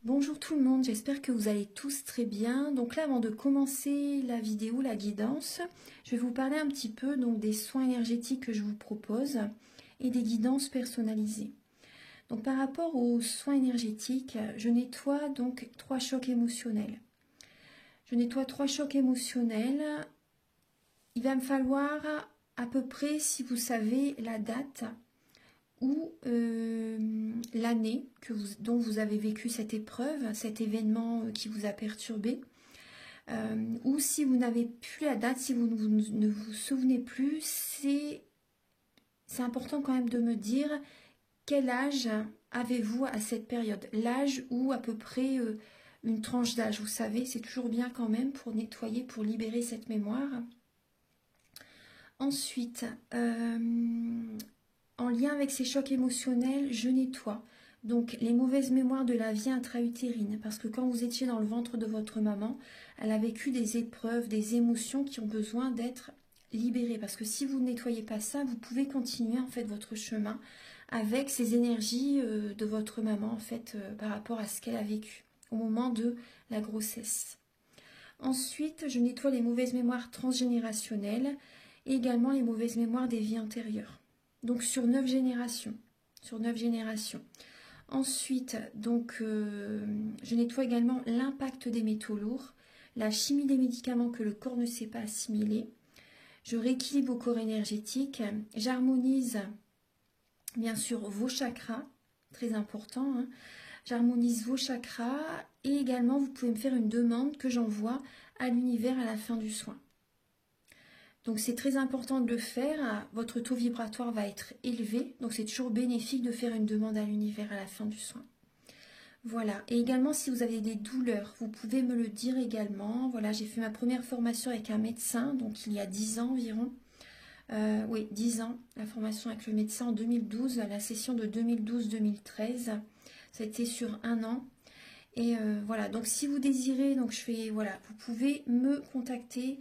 Bonjour tout le monde, j'espère que vous allez tous très bien. Donc là, avant de commencer la vidéo, la guidance, je vais vous parler un petit peu des soins énergétiques que je vous propose et des guidances personnalisées. Donc par rapport aux soins énergétiques, je nettoie donc 3 chocs émotionnels. Je nettoie 3 chocs émotionnels. Il va me falloir à peu près, si vous savez la date, ou l'année dont vous avez vécu cette épreuve, cet événement qui vous a perturbé, ou si vous n'avez plus la date, si vous ne vous souvenez plus, c'est important quand même de me dire quel âge avez-vous à cette période, l'âge ou à peu près une tranche d'âge, vous savez, c'est toujours bien quand même pour nettoyer, pour libérer cette mémoire. Ensuite, en lien avec ces chocs émotionnels, je nettoie donc les mauvaises mémoires de la vie intra-utérine. Parce que quand vous étiez dans le ventre de votre maman, elle a vécu des épreuves, des émotions qui ont besoin d'être libérées. Parce que si vous ne nettoyez pas ça, vous pouvez continuer en fait votre chemin avec ces énergies de votre maman en fait par rapport à ce qu'elle a vécu au moment de la grossesse. Ensuite, je nettoie les mauvaises mémoires transgénérationnelles et également les mauvaises mémoires des vies antérieures. Donc sur 9 générations. Ensuite, donc, je nettoie également l'impact des métaux lourds, la chimie des médicaments que le corps ne sait pas assimiler. Je rééquilibre vos corps énergétiques. J'harmonise bien sûr vos chakras, très important. Hein. J'harmonise vos chakras et également vous pouvez me faire une demande que j'envoie à l'univers à la fin du soin. Donc c'est très important de le faire, votre taux vibratoire va être élevé, donc c'est toujours bénéfique de faire une demande à l'univers à la fin du soin. Voilà, et également si vous avez des douleurs, vous pouvez me le dire également. Voilà, j'ai fait ma première formation avec un médecin, donc il y a 10 ans environ. Oui, 10 ans, la formation avec le médecin en 2012, la session de 2012-2013, ça a été sur 1 an. Et voilà, donc si vous désirez, donc voilà, vous pouvez me contacter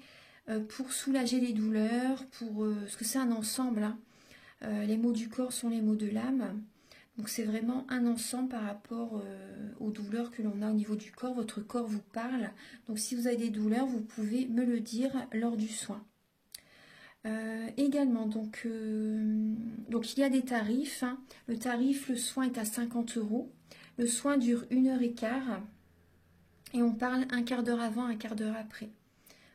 pour soulager les douleurs, parce que c'est un ensemble, hein. Les mots du corps sont les mots de l'âme, donc c'est vraiment un ensemble par rapport aux douleurs que l'on a au niveau du corps. Votre corps vous parle, donc si vous avez des douleurs, vous pouvez me le dire lors du soin. Également, donc il y a des tarifs, hein. Le tarif, le soin est à 50 €, le soin dure 1h15 et on parle un quart d'heure avant, un quart d'heure après.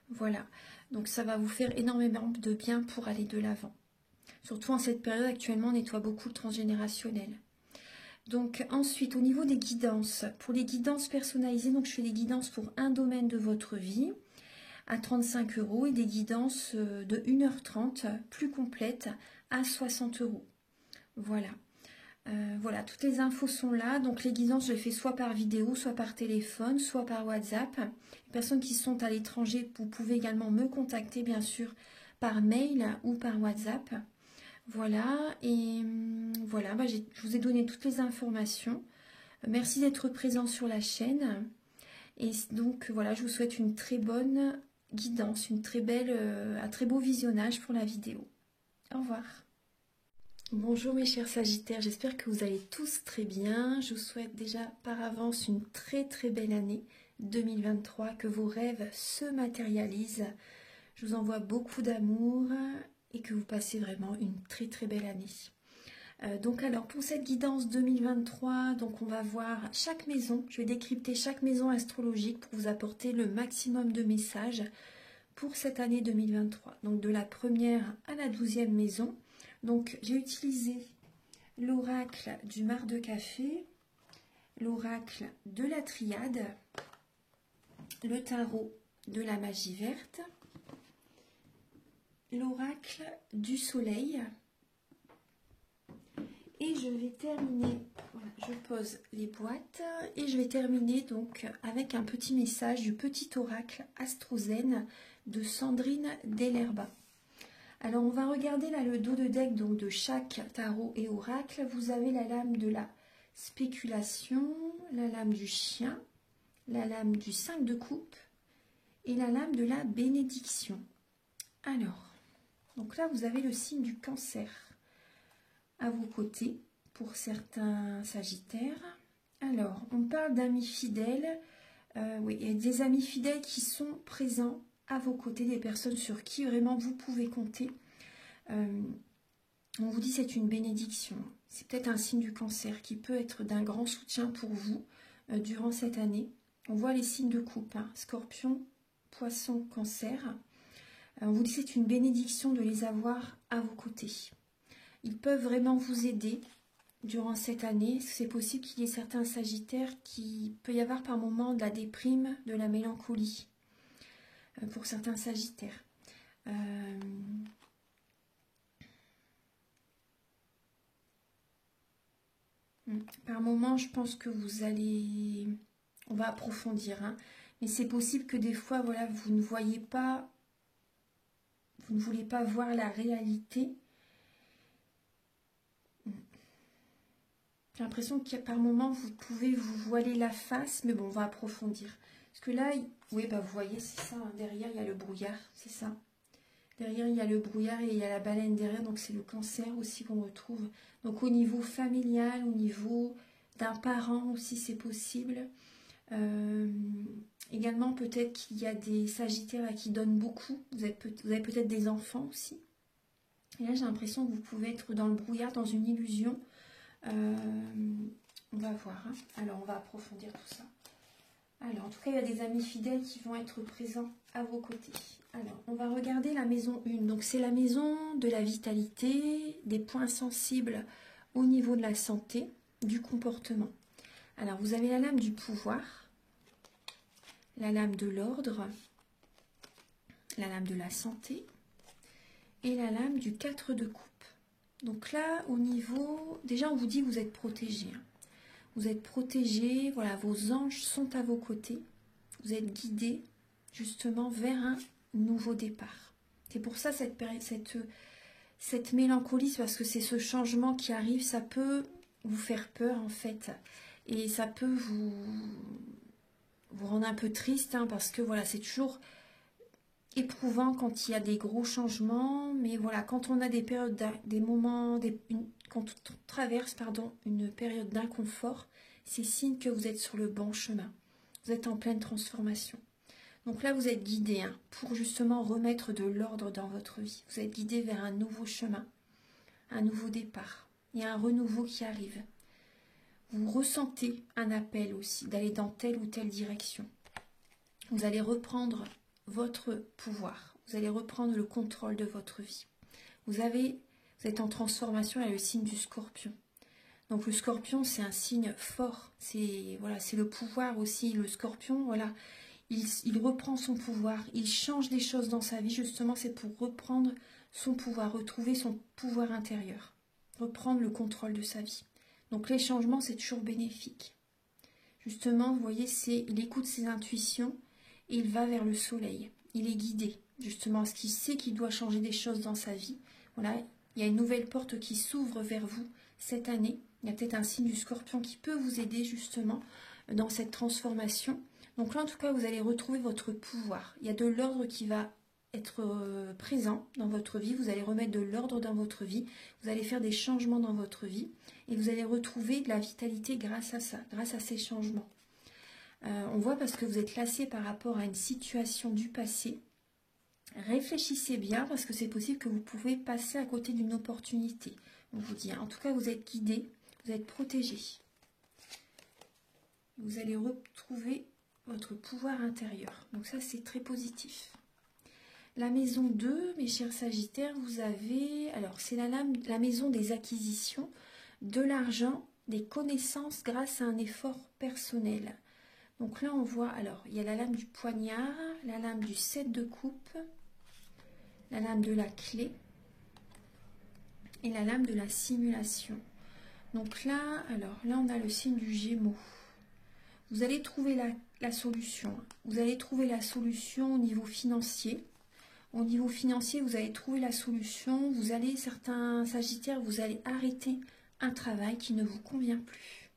Voilà, donc ça va vous faire énormément de bien pour aller de l'avant. Surtout en cette période, actuellement, on nettoie beaucoup le transgénérationnel. Donc ensuite, au niveau des guidances, pour les guidances personnalisées, donc je fais des guidances pour un domaine de votre vie à 35 € et des guidances de 1h30 plus complètes à 60 €. Voilà. Voilà, toutes les infos sont là. Donc les guidances, je les fais soit par vidéo, soit par téléphone, soit par WhatsApp. Les personnes qui sont à l'étranger, vous pouvez également me contacter, bien sûr, par mail ou par WhatsApp. Voilà, et voilà, je vous ai donné toutes les informations. Merci d'être présent sur la chaîne. Et donc voilà, je vous souhaite une très bonne guidance, un très beau visionnage pour la vidéo. Au revoir. Bonjour mes chers Sagittaires, j'espère que vous allez tous très bien. Je vous souhaite déjà par avance une très belle année 2023, que vos rêves se matérialisent. Je vous envoie beaucoup d'amour et que vous passez vraiment une très belle année. Donc alors pour cette guidance 2023, donc on va voir chaque maison. Je vais décrypter chaque maison astrologique pour vous apporter le maximum de messages pour cette année 2023. Donc de la première à la 12e maison. Donc j'ai utilisé l'oracle du mar de café, l'oracle de la triade, le tarot de la magie verte, l'oracle du soleil. Et je vais terminer, voilà, je pose les boîtes et je vais terminer donc avec un petit message du petit oracle Astrozen de Sandrine Dellerba. Alors on va regarder là le dos de deck donc de chaque tarot et oracle. Vous avez la lame de la spéculation, la lame du chien, la lame du 5 de coupe et la lame de la bénédiction. Alors, donc là vous avez le signe du cancer à vos côtés pour certains sagittaires. Alors, on parle d'amis fidèles. Oui, il y a des amis fidèles qui sont présents à vos côtés, des personnes sur qui vraiment vous pouvez compter. On vous dit c'est une bénédiction. C'est peut-être un signe du cancer qui peut être d'un grand soutien pour vous durant cette année. On voit les signes de coupe, hein, Scorpion, Poisson, Cancer. On vous dit c'est une bénédiction de les avoir à vos côtés. Ils peuvent vraiment vous aider durant cette année. C'est possible qu'il y ait certains Sagittaires qui peut y avoir par moments de la déprime, de la mélancolie pour certains Sagittaires. Par moment, je pense que vous allez... On va approfondir, hein, mais c'est possible que des fois, voilà, vous ne voyez pas... Vous ne voulez pas voir la réalité. J'ai l'impression que par moment, vous pouvez vous voiler la face, mais bon, on va approfondir. Parce que là, oui, bah, vous voyez, c'est ça, hein, derrière, il y a le brouillard, c'est ça. Derrière, il y a le brouillard et il y a la baleine derrière, donc c'est le cancer aussi qu'on retrouve. Donc au niveau familial, au niveau d'un parent aussi, c'est possible. Également, peut-être qu'il y a des Sagittaires là, qui donnent beaucoup. Vous avez peut-être des enfants aussi. Et là, j'ai l'impression que vous pouvez être dans le brouillard, dans une illusion. On va voir. Hein. Alors, on va approfondir tout ça. Alors, en tout cas, il y a des amis fidèles qui vont être présents à vos côtés. Alors, on va regarder la maison 1. Donc, c'est la maison de la vitalité, des points sensibles au niveau de la santé, du comportement. Alors, vous avez la lame du pouvoir, la lame de l'ordre, la lame de la santé et la lame du 4 de coupe. Donc là, au niveau... Déjà, on vous dit que vous êtes protégé. Hein. Vous êtes protégé, voilà, vos anges sont à vos côtés. Vous êtes guidés justement vers un nouveau départ. C'est pour ça cette mélancolie, parce que c'est ce changement qui arrive, ça peut vous faire peur en fait. Et ça peut vous rendre un peu triste, hein, parce que voilà, c'est toujours éprouvant quand il y a des gros changements. Mais voilà, quand on a des périodes, des moments, quand on traverse une période d'inconfort, c'est signe que vous êtes sur le bon chemin. Vous êtes en pleine transformation. Donc là, vous êtes guidé, hein, pour justement remettre de l'ordre dans votre vie. Vous êtes guidé vers un nouveau chemin, un nouveau départ. Il y a un renouveau qui arrive. Vous ressentez un appel aussi d'aller dans telle ou telle direction. Vous allez reprendre votre pouvoir. Vous allez reprendre le contrôle de votre vie. Vous êtes en transformation avec le signe du Scorpion. Donc le Scorpion, c'est un signe fort. C'est voilà, c'est le pouvoir aussi. Le Scorpion, voilà, il reprend son pouvoir. Il change des choses dans sa vie. Justement, c'est pour reprendre son pouvoir, retrouver son pouvoir intérieur, reprendre le contrôle de sa vie. Donc les changements, c'est toujours bénéfique. Justement, vous voyez, il écoute ses intuitions et il va vers le soleil. Il est guidé, justement, parce qu'il sait qu'il doit changer des choses dans sa vie. Voilà, il y a une nouvelle porte qui s'ouvre vers vous cette année. Il y a peut-être un signe du Scorpion qui peut vous aider, justement, dans cette transformation. Donc là, en tout cas, vous allez retrouver votre pouvoir. Il y a de l'ordre qui va être présent dans votre vie. Vous allez remettre de l'ordre dans votre vie. Vous allez faire des changements dans votre vie. Et vous allez retrouver de la vitalité grâce à ça, grâce à ces changements. On voit parce que vous êtes lassé par rapport à une situation du passé. Réfléchissez bien parce que c'est possible que vous pouvez passer à côté d'une opportunité. On vous dit, en tout cas, vous êtes guidé, vous êtes protégé. Vous allez retrouver votre pouvoir intérieur. Donc ça, c'est très positif. La maison 2, mes chers Sagittaires, vous avez... Alors, c'est la maison des acquisitions, de l'argent, des connaissances grâce à un effort personnel. Donc là, on voit... Alors, il y a la lame du poignard, la lame du 7 de coupe, la lame de la clé et la lame de la simulation. Donc là, alors là, on a le signe du Gémeaux. Vous allez trouver la solution. Vous allez trouver la solution au niveau financier. Au niveau financier, vous allez trouver la solution. Vous allez, certains Sagittaires, vous allez arrêter un travail qui ne vous convient plus.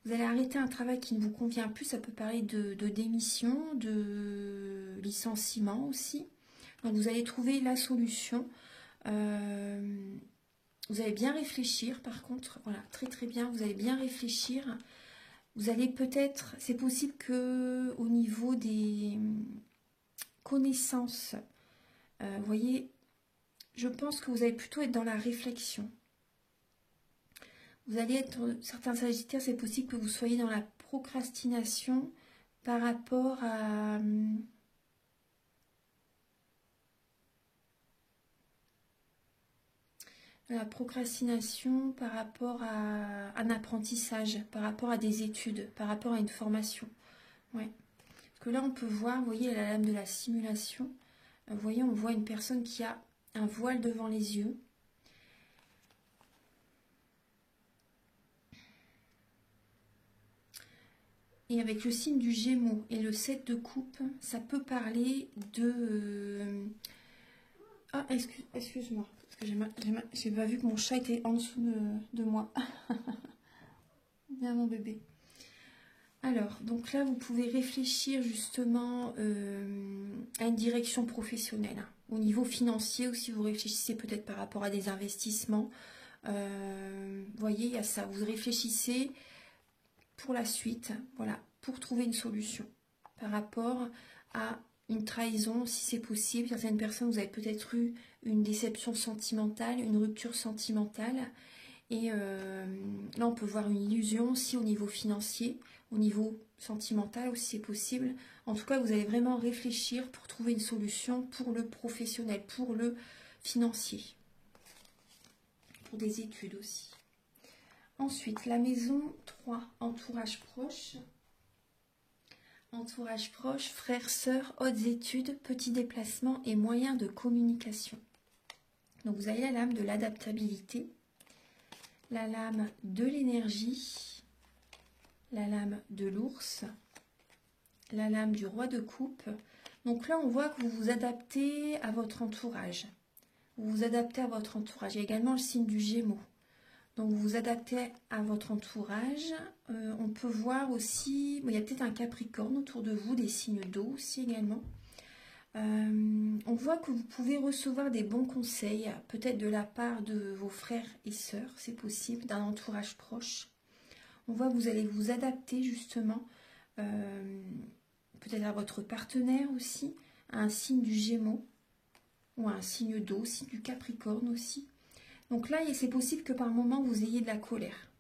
Vous allez arrêter un travail qui ne vous convient plus. Ça peut parler de démission, de licenciement aussi. Donc vous allez trouver la solution. Vous allez bien réfléchir, par contre. Voilà, très très bien. Vous allez bien réfléchir. Vous allez peut-être, c'est possible que au niveau des connaissances, vous voyez, je pense que vous allez plutôt être dans la réflexion. Vous allez être, certains Sagittaires, c'est possible que vous soyez dans la procrastination par rapport à... La procrastination par rapport à un apprentissage, par rapport à des études, par rapport à une formation. Ouais. Parce que là, on peut voir, vous voyez, la lame de la simulation. Vous voyez, on voit une personne qui a un voile devant les yeux. Et avec le signe du Gémeaux et le 7 de coupe, ça peut parler de... Ah, excuse-moi, parce que j'ai pas vu que mon chat était en dessous de moi. Viens mon bébé. Alors, donc là, vous pouvez réfléchir justement à une direction professionnelle. Hein. Au niveau financier aussi, vous réfléchissez peut-être par rapport à des investissements. Vous voyez, il y a ça. Vous réfléchissez pour la suite, voilà, pour trouver une solution par rapport à une trahison, si c'est possible. Certaines personnes, vous avez peut-être eu une déception sentimentale, une rupture sentimentale. Et là, on peut voir une illusion aussi au niveau financier, au niveau sentimental aussi, c'est possible. En tout cas, vous allez vraiment réfléchir pour trouver une solution pour le professionnel, pour le financier, pour des études aussi. Ensuite, la maison 3, entourage proche. Entourage proche, frères, sœurs, hautes études, petits déplacements et moyens de communication. Donc, vous avez la lame de l'adaptabilité, la lame de l'énergie, la lame de l'ours, la lame du roi de coupe. Donc là, on voit que vous vous adaptez à votre entourage. Vous vous adaptez à votre entourage. Il y a également le signe du Gémeaux. Donc vous vous adaptez à votre entourage. On peut voir aussi, il y a peut-être un Capricorne autour de vous, des signes d'eau aussi également. On voit que vous pouvez recevoir des bons conseils, peut-être de la part de vos frères et sœurs, c'est possible, d'un entourage proche. On voit que vous allez vous adapter justement, peut-être à votre partenaire aussi, à un signe du Gémeaux, ou à un signe d'eau, signe du Capricorne aussi. Donc là, c'est possible que par moment, vous ayez de la colère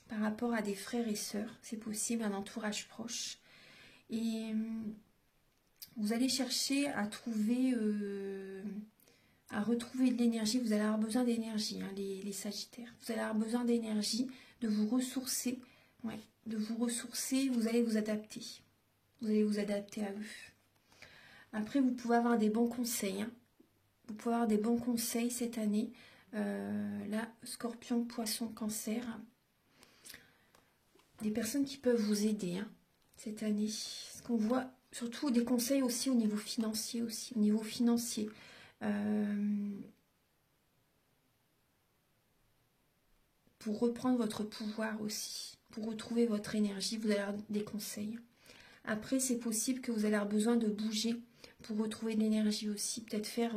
par rapport à des frères et sœurs. C'est possible, un entourage proche. Et vous allez chercher à trouver, à retrouver de l'énergie. Vous allez avoir besoin d'énergie, hein, les Sagittaires. Vous allez avoir besoin d'énergie, de vous ressourcer. Ouais, de vous ressourcer, vous allez vous adapter. Vous allez vous adapter à eux. Après, vous pouvez avoir des bons conseils. Hein. Vous pouvez avoir des bons conseils cette année. Là, Scorpion, Poisson, Cancer. Des personnes qui peuvent vous aider hein, cette année. Ce qu'on voit, surtout des conseils aussi au niveau financier aussi. Au niveau financier. Pour reprendre votre pouvoir aussi. Pour retrouver votre énergie, vous allez avoir des conseils. Après, c'est possible que vous allez avoir besoin de bouger pour retrouver de l'énergie aussi. Peut-être faire...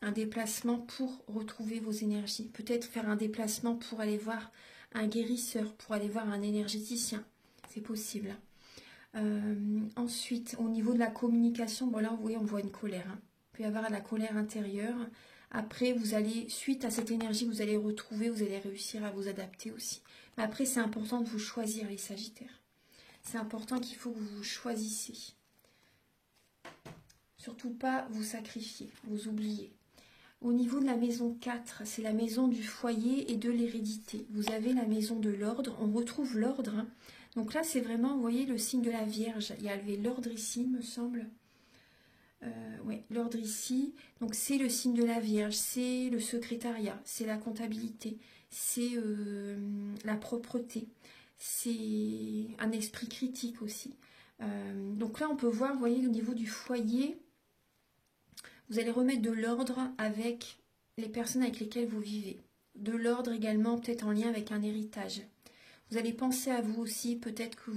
un déplacement pour retrouver vos énergies. Peut-être faire un déplacement pour aller voir un guérisseur, pour aller voir un énergéticien. C'est possible. Ensuite, au niveau de la communication, bon là, vous voyez, on voit une colère. Hein. Il peut y avoir de la colère intérieure. Après, vous allez, suite à cette énergie, vous allez retrouver, vous allez réussir à vous adapter aussi. Mais après, c'est important de vous choisir, les Sagittaires. C'est important qu'il faut que vous vous choisissiez. Surtout pas vous sacrifier, vous oublier. Au niveau de la maison 4, c'est la maison du foyer et de l'hérédité. Vous avez la maison de l'ordre, on retrouve l'ordre. Hein. Donc là, c'est vraiment, vous voyez, le signe de la Vierge. Il y avait l'ordre ici, me semble. Oui, l'ordre ici. Donc c'est le signe de la Vierge, c'est le secrétariat, c'est la comptabilité, c'est la propreté, c'est un esprit critique aussi. Donc là, on peut voir, vous voyez, au niveau du foyer, vous allez remettre de l'ordre avec les personnes avec lesquelles vous vivez. De l'ordre également, peut-être en lien avec un héritage. Vous allez penser à vous aussi, peut-être que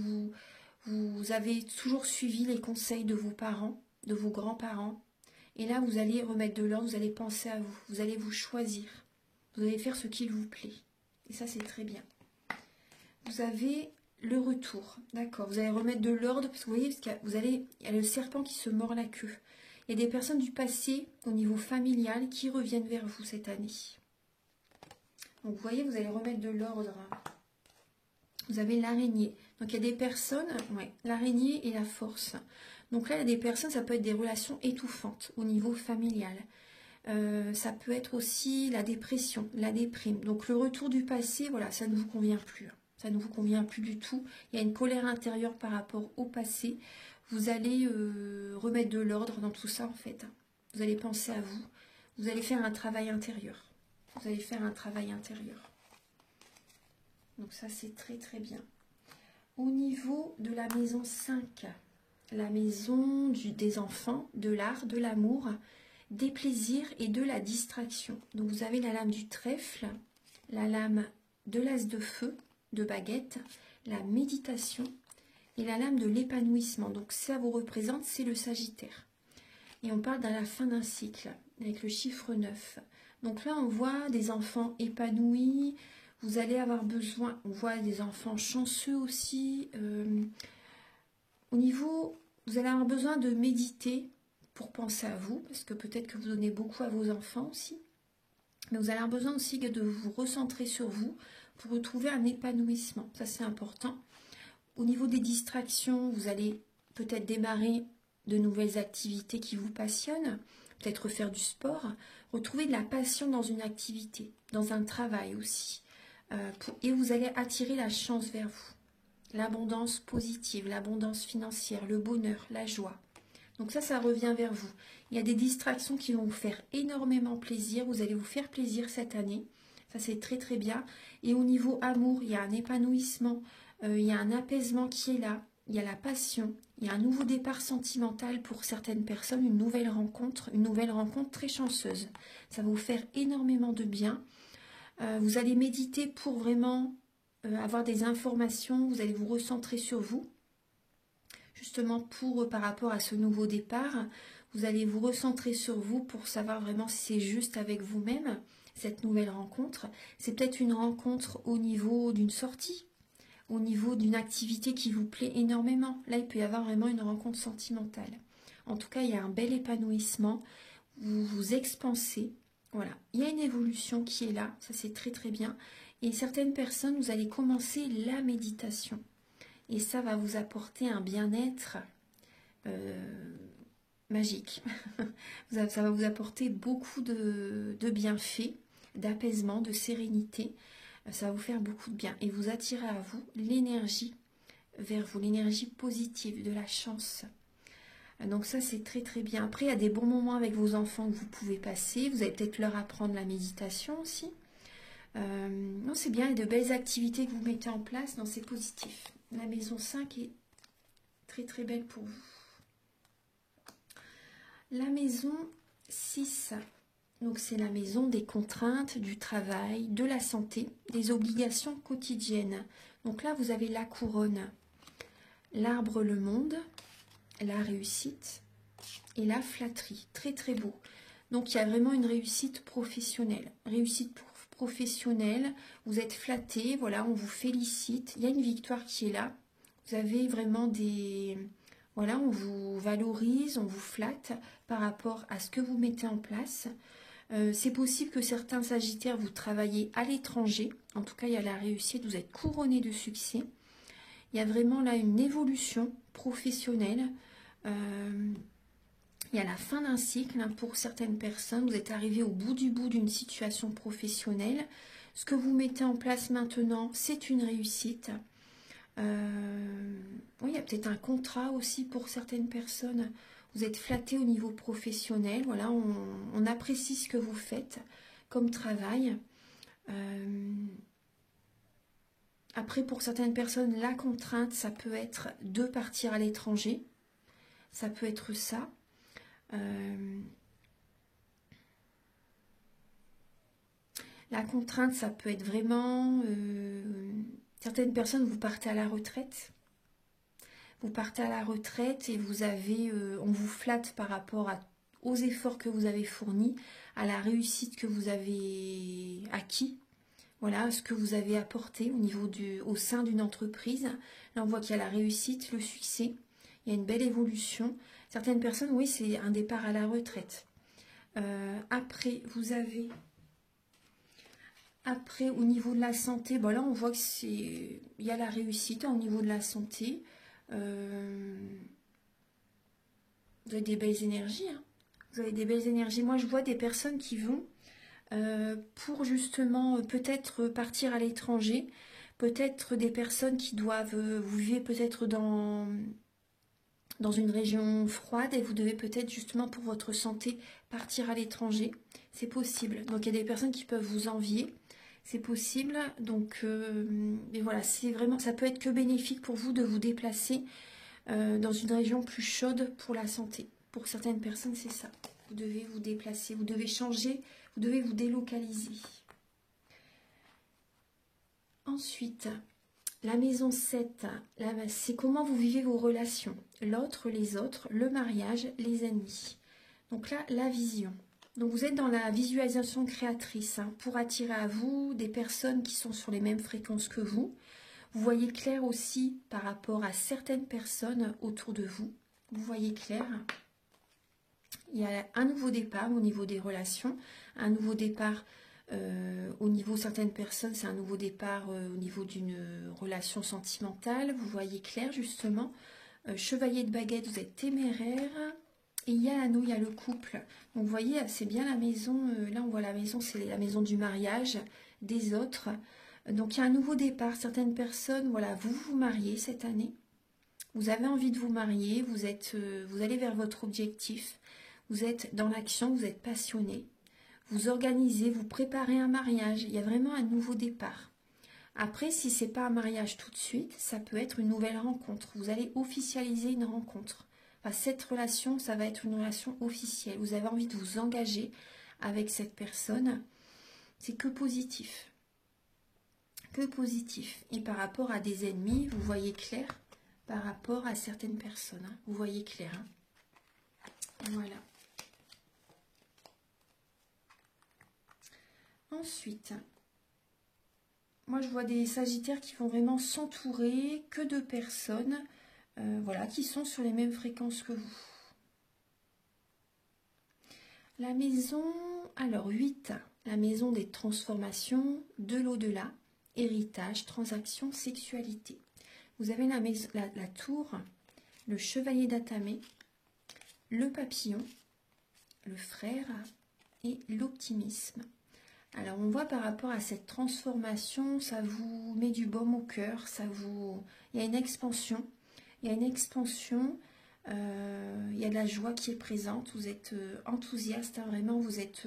vous avez toujours suivi les conseils de vos parents, de vos grands-parents. Et là, vous allez remettre de l'ordre, vous allez penser à vous, vous allez vous choisir. Vous allez faire ce qu'il vous plaît. Et ça, c'est très bien. Vous avez le retour. D'accord. Vous allez remettre de l'ordre. Parce que vous voyez, il y a le serpent qui se mord la queue. Il y a des personnes du passé, au niveau familial, qui reviennent vers vous cette année. Donc, vous voyez, vous allez remettre de l'ordre. Vous avez l'araignée. Donc, il y a des personnes, ouais, l'araignée et la force. Donc là, il y a des personnes, ça peut être des relations étouffantes au niveau familial. Ça peut être aussi la dépression, la déprime. Donc, le retour du passé, voilà, ça ne vous convient plus. Ça ne vous convient plus du tout. Il y a une colère intérieure par rapport au passé. Vous allez remettre de l'ordre dans tout ça, en fait. Vous allez penser à vous. Vous allez faire un travail intérieur. Vous allez faire un travail intérieur. Donc ça, c'est très, très bien. Au niveau de la maison 5, la maison des enfants, de l'art, de l'amour, des plaisirs et de la distraction. Donc vous avez la lame du trèfle, la lame de l'as de feu, de baguette, la méditation et la lame de l'épanouissement. Donc ça vous représente, c'est le Sagittaire. Et on parle de la fin d'un cycle, avec le chiffre 9. Donc là, on voit des enfants épanouis, vous allez avoir besoin, on voit des enfants chanceux aussi. Au niveau, vous allez avoir besoin de méditer pour penser à vous, parce que peut-être que vous donnez beaucoup à vos enfants aussi. Mais vous allez avoir besoin aussi de vous recentrer sur vous pour retrouver un épanouissement. Ça, c'est important. Au niveau des distractions, vous allez peut-être démarrer de nouvelles activités qui vous passionnent, peut-être faire du sport, retrouver de la passion dans une activité, dans un travail aussi. Et vous allez attirer la chance vers vous. L'abondance positive, l'abondance financière, le bonheur, la joie. Donc ça revient vers vous. Il y a des distractions qui vont vous faire énormément plaisir. Vous allez vous faire plaisir cette année. Ça, c'est très, très bien. Et au niveau amour, il y a un épanouissement, il y a un apaisement qui est là. Il y a la passion, il y a un nouveau départ sentimental pour certaines personnes, une nouvelle rencontre très chanceuse. Ça va vous faire énormément de bien. Vous allez méditer pour vraiment avoir des informations, vous allez vous recentrer sur vous. Justement par rapport à ce nouveau départ, vous allez vous recentrer sur vous pour savoir vraiment si c'est juste avec vous-même, cette nouvelle rencontre. C'est peut-être une rencontre au niveau d'une sortie, au niveau d'une activité qui vous plaît énormément. Là, il peut y avoir vraiment une rencontre sentimentale. En tout cas, il y a un bel épanouissement. Vous vous expansez. Voilà. Il y a une évolution qui est là. Ça, c'est très, très bien. Et certaines personnes, vous allez commencer la méditation. Et ça va vous apporter un bien-être magique. Ça va vous apporter beaucoup de bienfaits, d'apaisement, de sérénité. Ça va vous faire beaucoup de bien et vous attirer à vous l'énergie vers vous, l'énergie positive, de la chance. Donc ça, c'est très très bien. Après, il y a des bons moments avec vos enfants que vous pouvez passer. Vous allez peut-être leur apprendre la méditation aussi. Non, c'est bien, il y a de belles activités que vous mettez en place. Non, c'est positif. La maison 5 est très très belle pour vous. La maison 6, donc c'est la maison des contraintes, du travail, de la santé, des obligations quotidiennes. Donc là, vous avez la couronne, l'arbre le monde, la réussite et la flatterie. Très très beau. Donc il y a vraiment une réussite professionnelle. Réussite professionnelle, vous êtes flatté, voilà, on vous félicite. Il y a une victoire qui est là. Vous avez vraiment des... Voilà, on vous valorise, on vous flatte par rapport à ce que vous mettez en place. C'est possible que certains Sagittaires, vous travaillez à l'étranger. En tout cas, il y a la réussite, vous êtes couronné de succès. Il y a vraiment là une évolution professionnelle. Il y a la fin d'un cycle hein, pour certaines personnes. Vous êtes arrivé au bout d'une situation professionnelle. Ce que vous mettez en place maintenant, c'est une réussite. Oui, il y a peut-être un contrat aussi pour certaines personnes. Vous êtes flatté au niveau professionnel. Voilà, on apprécie ce que vous faites comme travail. Après, pour certaines personnes, la contrainte, ça peut être de partir à l'étranger. Ça peut être ça. La contrainte, ça peut être vraiment... certaines personnes, vous partez à la retraite. Vous partez à la retraite et vous avez, on vous flatte par rapport aux efforts que vous avez fournis, à la réussite que vous avez acquis. voilà ce que vous avez apporté au sein d'une entreprise. Là, on voit qu'il y a la réussite, le succès, il y a une belle évolution. Certaines personnes, oui, c'est un départ à la retraite. Après, vous avez... Après, au niveau de la santé, bon là, on voit il y a la réussite au niveau de la santé. Vous avez des belles énergies, hein. Vous avez des belles énergies. Moi, je vois des personnes qui vont pour justement peut-être partir à l'étranger. Peut-être des personnes qui doivent... vous vivez peut-être dans une région froide et vous devez peut-être justement pour votre santé partir à l'étranger. C'est possible. Donc, il y a des personnes qui peuvent vous envier. C'est possible. Donc, mais voilà, c'est vraiment... Ça peut être que bénéfique pour vous de vous déplacer dans une région plus chaude pour la santé. Pour certaines personnes, c'est ça. Vous devez vous déplacer, vous devez changer, vous devez vous délocaliser. Ensuite, la maison 7, c'est comment vous vivez vos relations. L'autre, les autres, le mariage, les ennemis. Donc là, la vision. Donc vous êtes dans la visualisation créatrice hein, pour attirer à vous des personnes qui sont sur les mêmes fréquences que vous. Vous voyez clair aussi par rapport à certaines personnes autour de vous. Vous voyez clair. Il y a un nouveau départ au niveau des relations, un nouveau départ au niveau de certaines personnes, c'est un nouveau départ au niveau d'une relation sentimentale. Vous voyez clair justement. Chevalier de baguette, vous êtes téméraire. Et il y a l'anneau, il y a le couple. Donc vous voyez, c'est bien la maison. Là, on voit la maison, c'est la maison du mariage, des autres. Donc il y a un nouveau départ. Certaines personnes, voilà, vous vous mariez cette année. Vous avez envie de vous marier, vous allez vers votre objectif. Vous êtes dans l'action, vous êtes passionné. Vous organisez, vous préparez un mariage. Il y a vraiment un nouveau départ. Après, si ce n'est pas un mariage tout de suite, ça peut être une nouvelle rencontre. Vous allez officialiser une rencontre. Enfin, cette relation, ça va être une relation officielle. Vous avez envie de vous engager avec cette personne. C'est que positif. Que positif. Et par rapport à des ennemis, vous voyez clair par rapport à certaines personnes. Hein. Vous voyez clair. Hein. Voilà. Ensuite, moi je vois des sagittaires qui vont vraiment s'entourer que de personnes voilà, qui sont sur les mêmes fréquences que vous. La maison, alors 8, la maison des transformations, de l'au-delà, héritage, transaction, sexualité. Vous avez la tour, le chevalier d'Atamé, le papillon, le frère et l'optimisme. Alors on voit par rapport à cette transformation, ça vous met du baume au cœur, il y a une expansion, il y a de la joie qui est présente, vous êtes enthousiaste, hein, vraiment vous êtes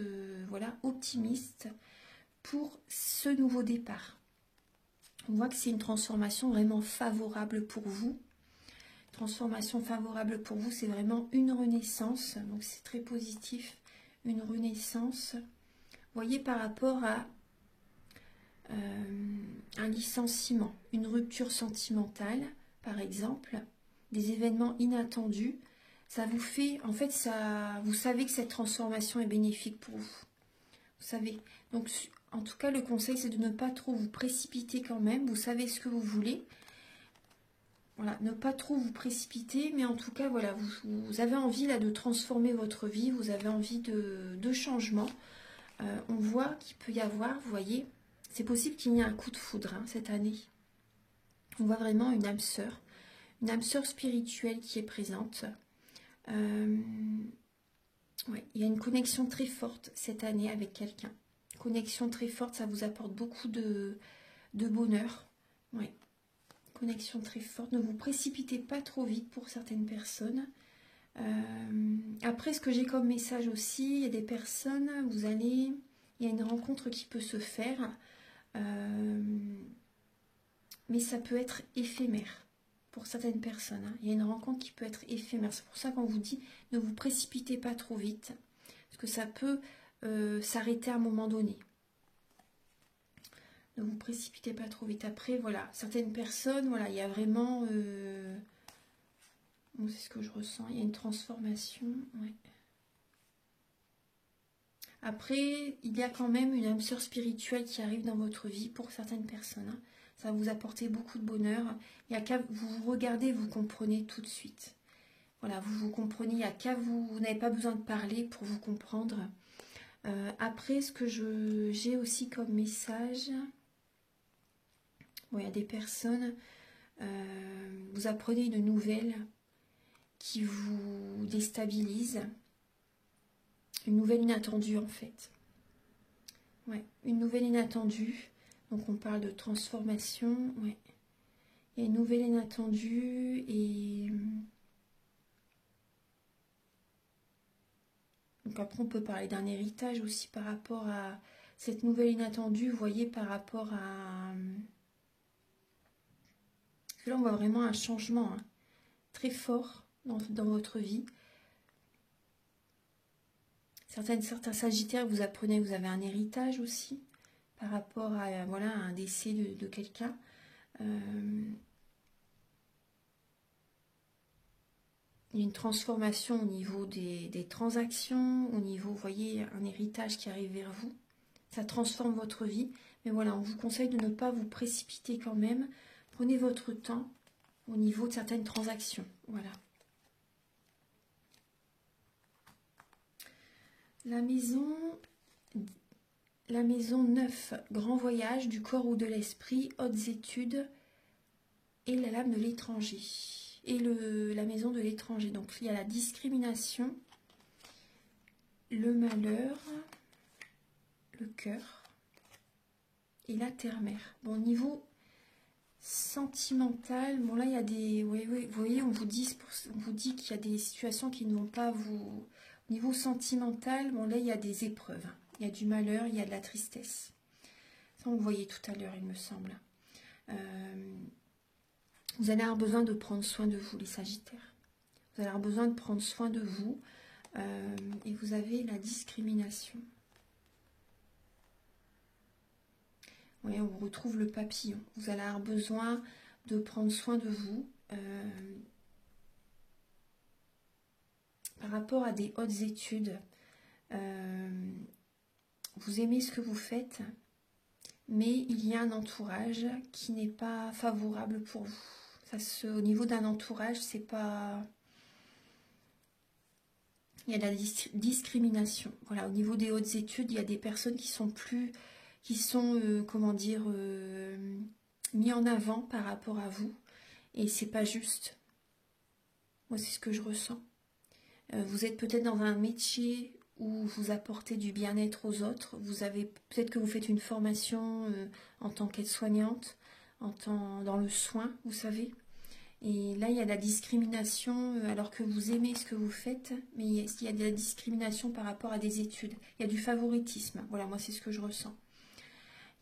voilà, optimiste pour ce nouveau départ. On voit que c'est une transformation vraiment favorable pour vous. Transformation favorable pour vous, c'est vraiment une renaissance, donc c'est très positif, une renaissance. Vous voyez par rapport à un licenciement, une rupture sentimentale, par exemple, des événements inattendus, ça vous fait, en fait, vous savez que cette transformation est bénéfique pour vous. Vous savez. Donc, en tout cas, le conseil, c'est de ne pas trop vous précipiter quand même. Vous savez ce que vous voulez. Voilà, ne pas trop vous précipiter, mais en tout cas, voilà, vous avez envie là de transformer votre vie, vous avez envie de changement. On voit qu'il peut y avoir, vous voyez, c'est possible qu'il y ait un coup de foudre hein, cette année. On voit vraiment une âme sœur spirituelle qui est présente. Ouais, il y a une connexion très forte cette année avec quelqu'un. Connexion très forte, ça vous apporte beaucoup de bonheur. Ouais. Connexion très forte. Ne vous précipitez pas trop vite pour certaines personnes. Après, ce que j'ai comme message aussi, il y a des personnes, il y a une rencontre qui peut se faire, mais ça peut être éphémère pour certaines personnes. Hein. Il y a une rencontre qui peut être éphémère. C'est pour ça qu'on vous dit, ne vous précipitez pas trop vite, parce que ça peut s'arrêter à un moment donné. Ne vous précipitez pas trop vite. Après, voilà, certaines personnes, voilà, il y a vraiment... c'est ce que je ressens. Il y a une transformation. Ouais. Après, il y a quand même une âme sœur spirituelle qui arrive dans votre vie pour certaines personnes. Hein. Ça va vous apporter beaucoup de bonheur. Il y a qu'à vous regardez, vous comprenez tout de suite. Voilà, vous comprenez, il n'y a qu'à vous n'avez pas besoin de parler pour vous comprendre. Après, ce que j'ai aussi comme message, bon, il y a des personnes, vous apprenez une nouvelle qui vous déstabilise, une nouvelle inattendue en fait. Ouais, une nouvelle inattendue, donc on parle de transformation, ouais. Il y a une nouvelle inattendue et... Donc après, on peut parler d'un héritage aussi par rapport à cette nouvelle inattendue, vous voyez, par rapport à... Parce que là, on voit vraiment un changement hein, très fort dans votre vie. Certains sagittaires, vous apprenez que vous avez un héritage aussi, par rapport à, voilà, à un décès de quelqu'un. Il y a une transformation au niveau des transactions, au niveau, vous voyez, un héritage qui arrive vers vous. Ça transforme votre vie. Mais voilà, on vous conseille de ne pas vous précipiter quand même. Prenez votre temps au niveau de certaines transactions. Voilà. La maison 9, grand voyage du corps ou de l'esprit, hautes études et la lame de l'étranger. Et la maison de l'étranger. Donc il y a la discrimination, le malheur, le cœur et la terre-mère. Bon, niveau sentimental, bon là il y a des... Oui, vous voyez, on vous dit qu'il y a des situations qui ne vont pas vous... Au niveau sentimental, bon là il y a des épreuves. Il y a du malheur, il y a de la tristesse. Ça on le voyait tout à l'heure, il me semble. Vous allez avoir besoin de prendre soin de vous, les Sagittaires. Vous allez avoir besoin de prendre soin de vous. Et vous avez la discrimination. Oui, on retrouve le papillon. Vous allez avoir besoin de prendre soin de vous. Par rapport à des hautes études, vous aimez ce que vous faites, mais il y a un entourage qui n'est pas favorable pour vous. Au niveau d'un entourage, c'est pas... Il y a de la discrimination. Voilà, au niveau des hautes études, il y a des personnes qui sont comment dire, mis en avant par rapport à vous. Et c'est pas juste. Moi, c'est ce que je ressens. Vous êtes peut-être dans un métier où vous apportez du bien-être aux autres. Peut-être que vous faites une formation en tant qu'aide-soignante, dans le soin, vous savez. Et là, il y a de la discrimination, alors que vous aimez ce que vous faites, mais il y a de la discrimination par rapport à des études. Il y a du favoritisme. Voilà, moi, c'est ce que je ressens.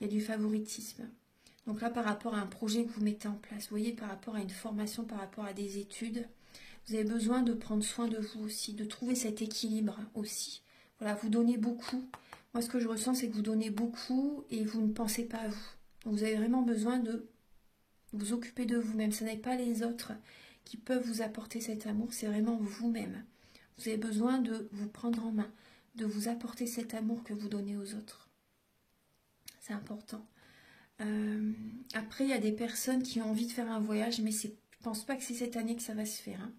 Il y a du favoritisme. Donc là, par rapport à un projet que vous mettez en place, vous voyez, par rapport à une formation, par rapport à des études, vous avez besoin de prendre soin de vous aussi, de trouver cet équilibre aussi. Voilà, vous donnez beaucoup. Moi, ce que je ressens, c'est que vous donnez beaucoup et vous ne pensez pas à vous. Donc, vous avez vraiment besoin de vous occuper de vous-même. Ce n'est pas les autres qui peuvent vous apporter cet amour, c'est vraiment vous-même. Vous avez besoin de vous prendre en main, de vous apporter cet amour que vous donnez aux autres. C'est important. Après, il y a des personnes qui ont envie de faire un voyage, mais je ne pense pas que c'est cette année que ça va se faire. Hein.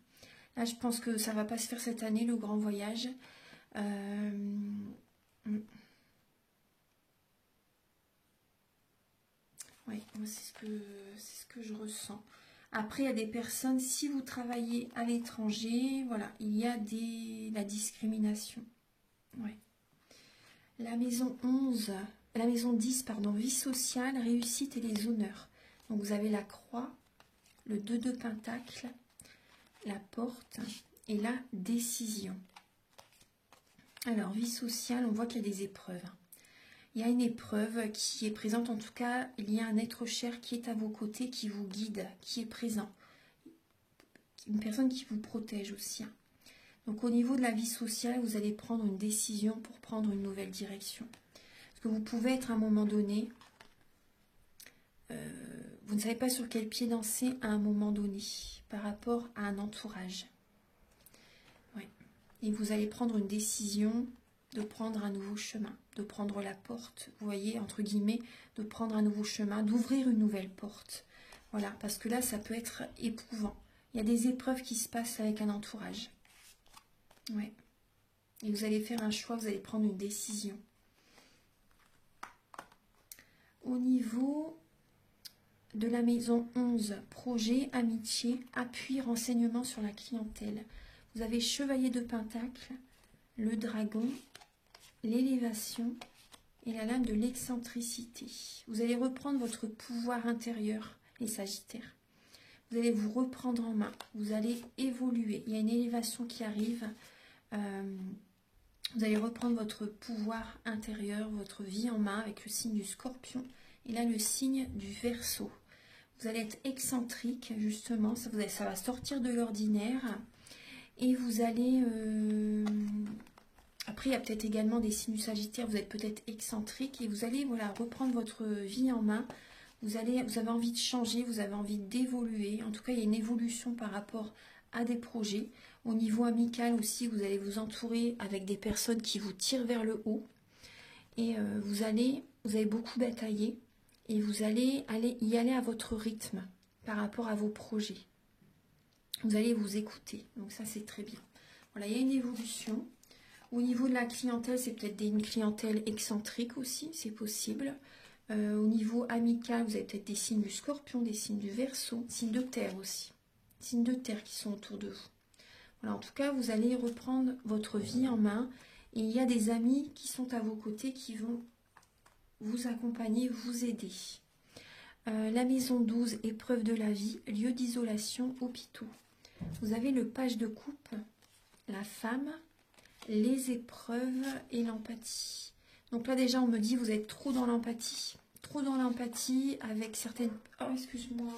Là, je pense que ça ne va pas se faire cette année, le grand voyage. Oui, c'est ce que je ressens. Après, il y a des personnes, si vous travaillez à l'étranger, voilà, il y a la discrimination. Ouais. La maison 10, pardon, vie sociale, réussite et les honneurs. Donc vous avez la croix, le 2 de Pentacle, la porte et la décision. Alors, vie sociale, on voit qu'il y a des épreuves. Il y a une épreuve qui est présente, en tout cas, il y a un être cher qui est à vos côtés, qui vous guide, qui est présent. Une personne qui vous protège aussi. Donc au niveau de la vie sociale, vous allez prendre une décision pour prendre une nouvelle direction. Parce que vous pouvez être à un moment donné, vous ne savez pas sur quel pied danser à un moment donné, par rapport à un entourage. Ouais. Et vous allez prendre une décision de prendre un nouveau chemin, de prendre la porte, vous voyez, entre guillemets, de prendre un nouveau chemin, d'ouvrir une nouvelle porte. Voilà, parce que là, ça peut être éprouvant. Il y a des épreuves qui se passent avec un entourage. Ouais. Et vous allez faire un choix, vous allez prendre une décision. Au niveau de la maison 11, projet, amitié, appui, renseignement sur la clientèle. Vous avez chevalier de pentacle, le dragon, l'élévation et la lame de l'excentricité. Vous allez reprendre votre pouvoir intérieur, les sagittaires. Vous allez vous reprendre en main, vous allez évoluer. Il y a une élévation qui arrive. Vous allez reprendre votre pouvoir intérieur, votre vie en main avec le signe du scorpion. Et là, le signe du Verseau. Vous allez être excentrique, justement. Ça va sortir de l'ordinaire. Et vous allez... Après, il y a peut-être également des signes du Sagittaire. Vous êtes peut-être excentrique. Et vous allez reprendre votre vie en main. Vous avez envie de changer, vous avez envie d'évoluer. En tout cas, il y a une évolution par rapport à des projets. Au niveau amical aussi, vous allez vous entourer avec des personnes qui vous tirent vers le haut. Et vous avez beaucoup bataillé. Et vous allez y aller à votre rythme par rapport à vos projets. Vous allez vous écouter. Donc ça, c'est très bien. Voilà, il y a une évolution. Au niveau de la clientèle, c'est peut-être une clientèle excentrique aussi, c'est possible. Au niveau amical, vous avez peut-être des signes du Scorpion, des signes du Verseau, signes de terre aussi. Signes de terre qui sont autour de vous. Voilà, en tout cas, vous allez reprendre votre vie en main. Et il y a des amis qui sont à vos côtés qui vont vous accompagner, vous aider. La maison 12, épreuve de la vie, lieu d'isolation, hôpitaux. Vous avez le page de coupe, la femme, les épreuves et l'empathie. Donc là déjà on me dit vous êtes trop dans l'empathie. Trop dans l'empathie avec certaines... Oh excuse-moi.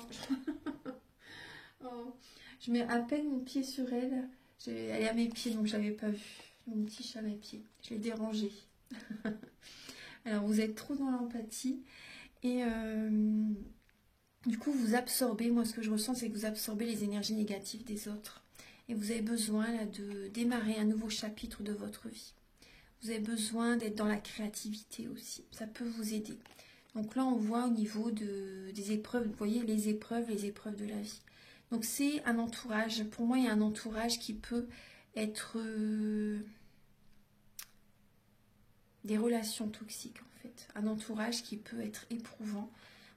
Oh, je mets à peine mon pied sur elle. Elle est à mes pieds donc je n'avais pas vu. Mon petit chat à mes pieds. Je l'ai dérangé. Alors vous êtes trop dans l'empathie. Et du coup vous absorbez. Moi ce que je ressens c'est que vous absorbez les énergies négatives des autres. Et vous avez besoin là, de démarrer un nouveau chapitre de votre vie. Vous avez besoin d'être dans la créativité aussi. Ça peut vous aider. Donc là, on voit au niveau des épreuves, vous voyez, les épreuves de la vie. Donc c'est un entourage. Pour moi, il y a un entourage qui peut être des relations toxiques en fait. Un entourage qui peut être éprouvant.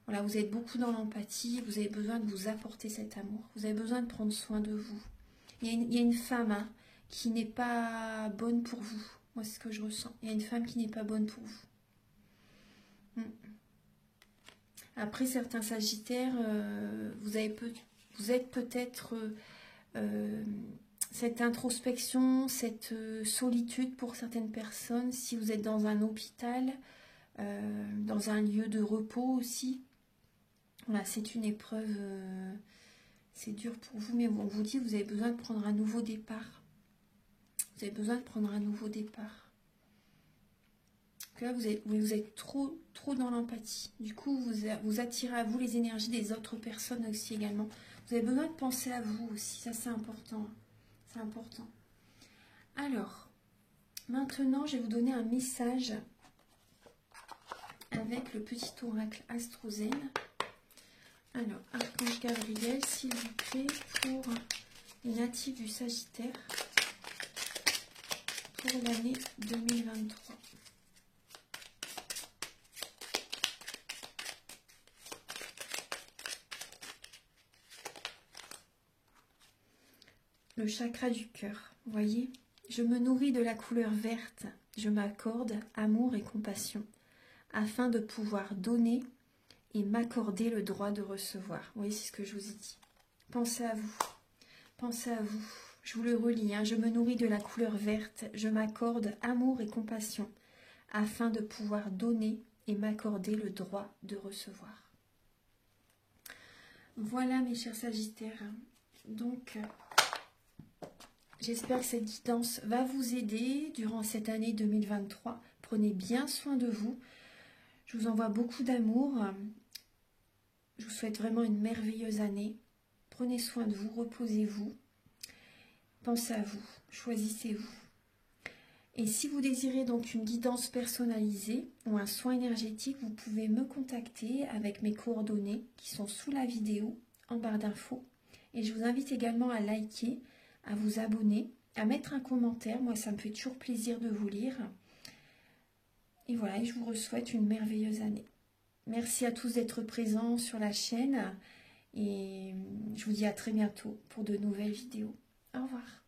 Voilà, vous êtes beaucoup dans l'empathie. Vous avez besoin de vous apporter cet amour. Vous avez besoin de prendre soin de vous. Il y a une femme qui n'est pas bonne pour vous. Moi, c'est ce que je ressens. Il y a une femme qui n'est pas bonne pour vous. Après, certains sagittaires, vous êtes peut-être cette introspection, cette solitude pour certaines personnes. Si vous êtes dans un hôpital, dans un lieu de repos aussi. Voilà, c'est une épreuve... c'est dur pour vous, mais on vous dit que vous avez besoin de prendre un nouveau départ. Vous avez besoin de prendre un nouveau départ. Là, vous êtes trop dans l'empathie. Du coup, vous attirez à vous les énergies des autres personnes aussi également. Vous avez besoin de penser à vous aussi. Ça, c'est important. C'est important. Alors, maintenant, je vais vous donner un message avec le petit oracle Astrozène. Alors, Archange Gabriel, s'il vous plaît, pour les natifs du Sagittaire pour l'année 2023. Le chakra du cœur, vous voyez, je me nourris de la couleur verte, je m'accorde amour et compassion, afin de pouvoir donner et m'accorder le droit de recevoir. Vous voyez, c'est ce que je vous ai dit. Pensez à vous. Pensez à vous. Je vous le relis. Hein. Je me nourris de la couleur verte. Je m'accorde amour et compassion afin de pouvoir donner et m'accorder le droit de recevoir. Voilà mes chers Sagittaires. Donc, j'espère que cette guidance va vous aider durant cette année 2023. Prenez bien soin de vous. Je vous envoie beaucoup d'amour. Je vous souhaite vraiment une merveilleuse année. Prenez soin de vous, reposez-vous. Pensez à vous, choisissez-vous. Et si vous désirez donc une guidance personnalisée ou un soin énergétique, vous pouvez me contacter avec mes coordonnées qui sont sous la vidéo en barre d'infos. Et je vous invite également à liker, à vous abonner, à mettre un commentaire. Moi, ça me fait toujours plaisir de vous lire. Et voilà, et je vous souhaite une merveilleuse année. Merci à tous d'être présents sur la chaîne et je vous dis à très bientôt pour de nouvelles vidéos. Au revoir.